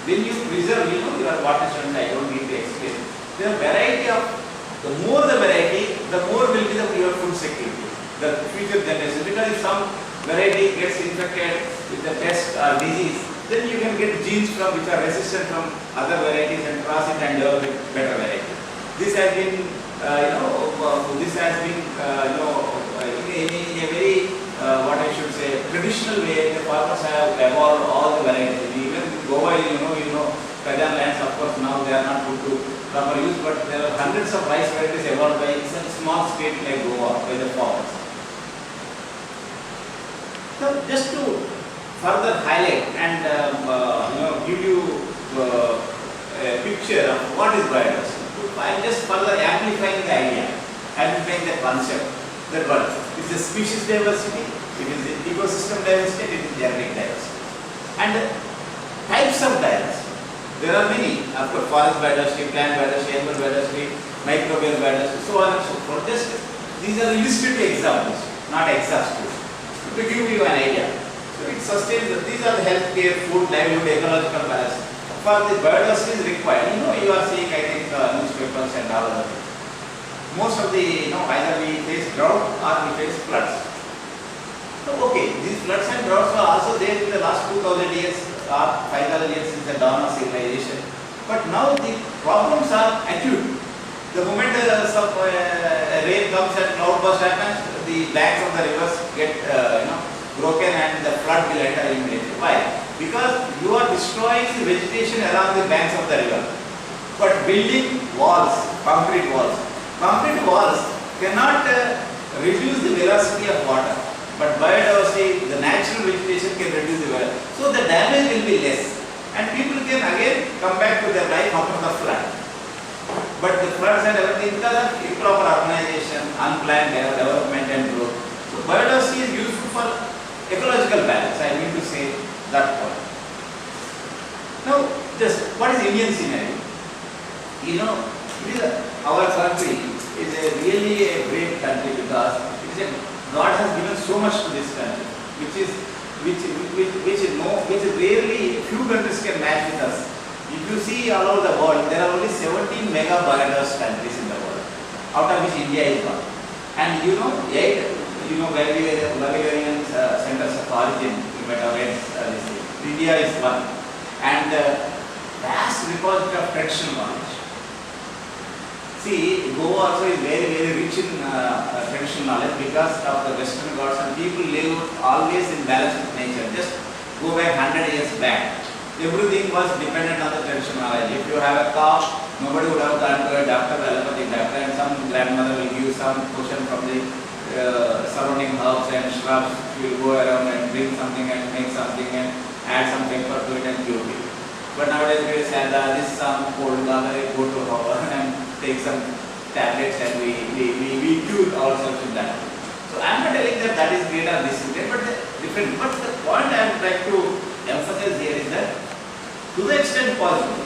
when you preserve, you know, your water student, I don't need to explain. There are variety of, the more the variety, the more will be your food security, the future generation. Because if some variety gets infected with the pest or disease, then you can get genes from which are resistant from other varieties and cross it and develop better variety. This has been, this has been, in a very, what I should say, traditional way. The farmers have evolved all the varieties. Even Goa, Kazan lands, of course, now they are not put to proper use, but there are hundreds of rice varieties evolved by some small state like Goa by the farmers. So, just to further highlight and give you a picture of what is biodiversity. I am just further amplifying the idea, amplifying the concept that what is the species diversity, it is the ecosystem diversity, it is genetic diversity. And types of diversity. There are many, of course, forest biodiversity, plant biodiversity, animal biodiversity, microbial biodiversity, so on and so forth. Just these are illustrative examples, not exhaustive, to give you an idea. So it sustains, these are the healthcare, food, livelihood, ecological balance. For the biodiversity is required. You are seeing, I think, newspapers and all other things. Most of the, either we face drought or we face floods. So, okay, these floods and droughts were also there in the last 2000 years or 5000 years since the dawn of civilization. But now the problems are acute. The moment some rain comes and cloudburst happens, the banks of the rivers get, broken and the flood will enter immediately. Why? Because you are destroying the vegetation along the banks of the river. But building walls, concrete walls cannot reduce the velocity of water. But biodiversity, the natural vegetation can reduce the velocity. So the damage will be less. And people can again come back to their life after the flood. But the floods and everything, because of improper urbanization, unplanned development and growth. So biodiversity is useful for ecological balance, I mean to say that point. Now, just what is Indian scenario? Our country is really a great country because God has given so much to this country, which rarely few countries can match with us. If you see all over the world, there are only 17 mega biodiverse countries in the world, out of which India is one. And 8 Babylonian centers of origin, you might have read this. India is one. And vast repository of traditional knowledge. See, Goa also is very, very rich in traditional knowledge because of the Western gods, and people live always in balance with nature. Just go back 100 years back. Everything was dependent on the traditional knowledge. If you have a cow, nobody would have gone to a doctor, allopathic doctor, and some grandmother will give some potion from the surrounding herbs and shrubs. You will go around and bring something and make something and add some pepper to it and cure it. But nowadays we say that this is some cold weather, go to hover and take some tablets and we cure ourselves with that. So I am not telling that is great or this is great, but different. But the point I would like to emphasize here is that to the extent possible,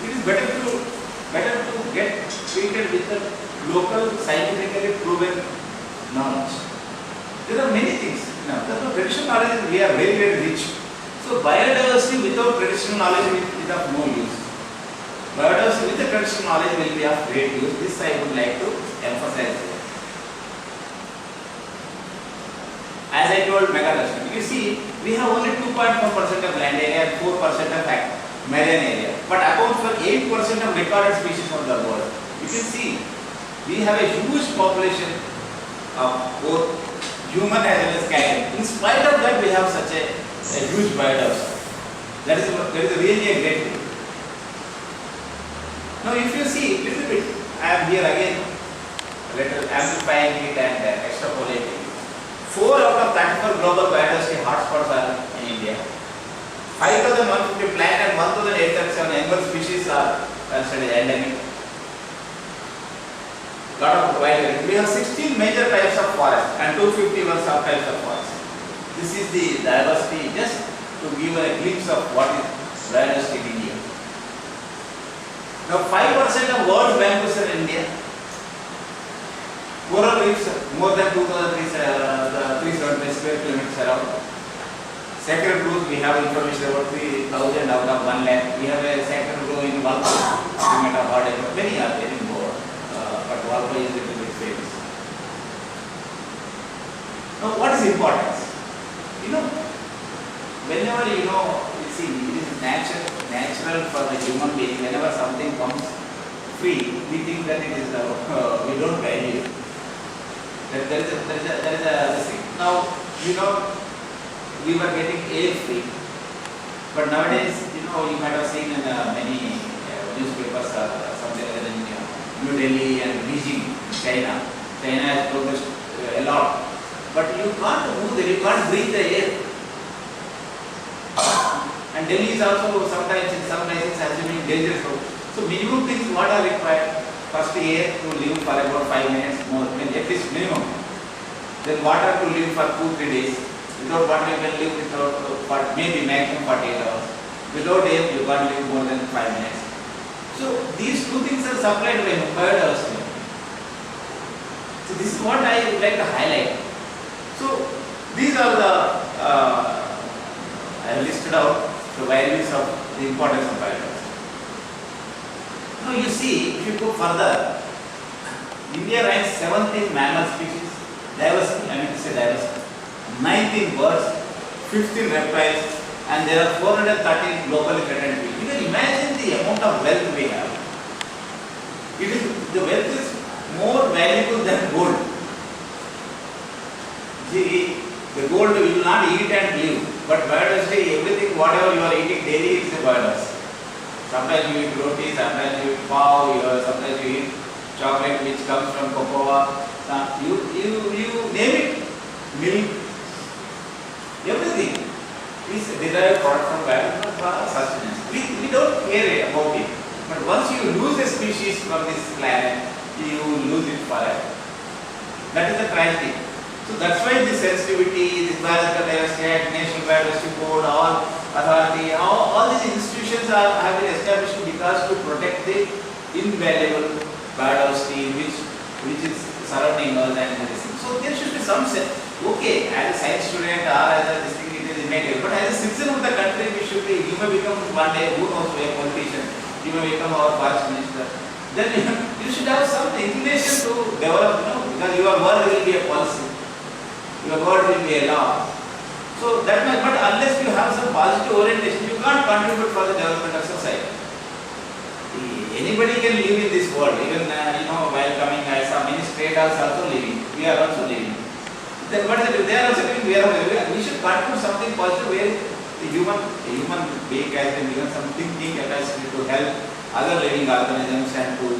it is better to get treated with the local scientifically proven knowledge. There are many things. The traditional knowledge we are very, very rich. So biodiversity without traditional knowledge is of no use. Biodiversity with the traditional knowledge will be of great use. This I would like to emphasize here. As I told mega-cluster, you see, we have only 2.4% of land area and 4% of marine area, but accounts for 8% of recorded species of the world. You can see, we have a huge population of both human as well as cat. In spite of that, we have such a huge biodiversity. That is really a great thing. Now, if you see little bit, I am here again, little amplifying it and extrapolating. 4 out of 34 global biodiversity hotspots are in India. 5,150 plant and 1,837 animal species are considered endemic. Lot of wildlife. We have 16 major types of forest and 251 subtypes of forest. This is the diversity, just to give a glimpse of what is biodiversity in India. Now 5% of world's bamboos are in India. Coral reefs more than 2,375 square kilometers around. Sacred groves, we have information about 3,000 out of 1 lakh. We have a sector grow in Valpa. You might have heard about many are there in Goa, but Valpa is a little bit famous. Now, what is importance? Whenever you see, it is natural for the human being. Whenever something comes free, we think that it is we don't value it. There is a thing. Now, we were getting air free, but nowadays, you might have seen in many newspapers something like that in New Delhi and Beijing, China. China has progressed a lot, but you can't move there, you can't breathe the air. And Delhi is also sometimes in some places assuming dangerous. So minimum things what are required? First air to live for about 5 minutes more, at least minimum. Then water to live for 2-3 days. Without water you can live without maybe maximum 48 hours. Without air you can't live more than 5 minutes. So these two things are supplied by biodiversity. So this is what I would like to highlight. So these are the I have listed out the values of the importance of biodiversity. Now you see, if you go further, India ranks 7th in mammal species, diversity, 19 birds, 15 reptiles, and there are 413 globally threatened species. You can imagine the amount of wealth we have. The wealth is more valuable than gold. The gold will not eat and live, but biodiversity, everything, whatever you are eating daily, is a biodiversity. Sometimes you eat roti, sometimes you eat pav, sometimes you eat chocolate which comes from cocoa. You name it, milk, everything is derived product from biodiversity for sustenance. We don't care about it, but once you lose a species from this planet, you lose it forever. That is the tragedy. So that's why the sensitivity, this Biological Diversity Act, National Biodiversity Board, all authority, all these institutions have been established because to protect the invaluable biodiversity which is surrounding us and everything. So there should be some sense. Okay, as a science student or as a this thing, it is innate, but as a citizen of the country, we should be. You may become one day, who knows, a politician. You may become our forest minister. Then you should have some inclination to develop, because your word will be a policy. Your word will be a law. So that much, but unless you have some positive orientation, you can't contribute for the development of society. Anybody can live in this world, even while coming, I saw many straight are also living. We are also living. Then what is it? They are also living. We should contribute something positive where the human being has been given some thinking capacity to help other living organisms and to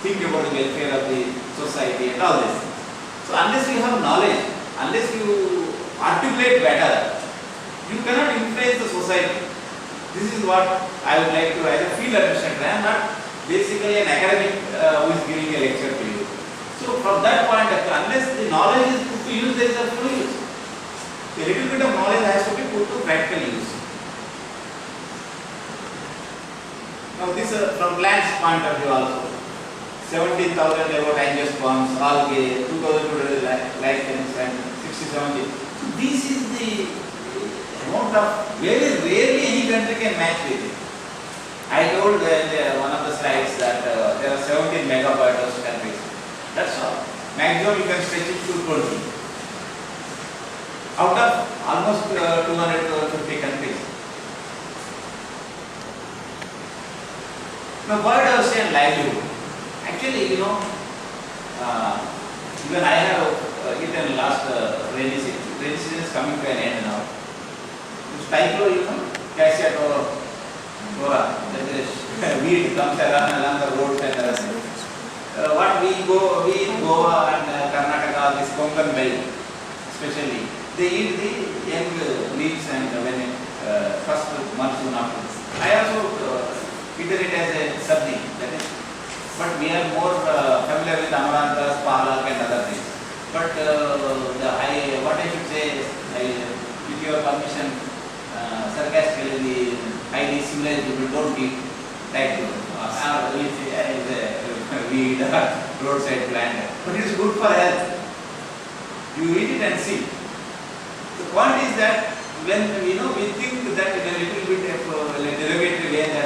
think about the welfare of the society and all this. So unless you have knowledge, unless you articulate better, you cannot influence the society. This is what I would like to, as a field administrator, I am not basically an academic who is giving a lecture to you. So from that point, unless the knowledge is put to use, there is a full use. A little bit of knowledge has to be put to practical use. Now this from plants point of view also. 17,000 about angiosperms, algae, 2,200 lichens and 60-70. So this is the amount of, very rarely any country can match with it. I told in one of the slides that there are 17 megabiodiverse countries. That's all. Maximum you can stretch it to 20. Out of almost 200 to 250 countries. Now biodiversity and livelihood. Actually, even I have eaten last rainy season. Rainy season is coming to an end now. This typho, cassia tora, that weed comes along the roads and everything. What we in Goa and Karnataka, this Konkan belt, especially, they eat the young leaves and when first monsoon after this. I also eaten it as a sabzi, that is. But we are more familiar with amaranthus, palak and other things. But what I should say, with your permission, sarcastically, the highly civilized people don't eat typho. Weed, roadside plant. But it is good for health. You eat it and see. The point is that when we think that in a little bit of like derogatory way and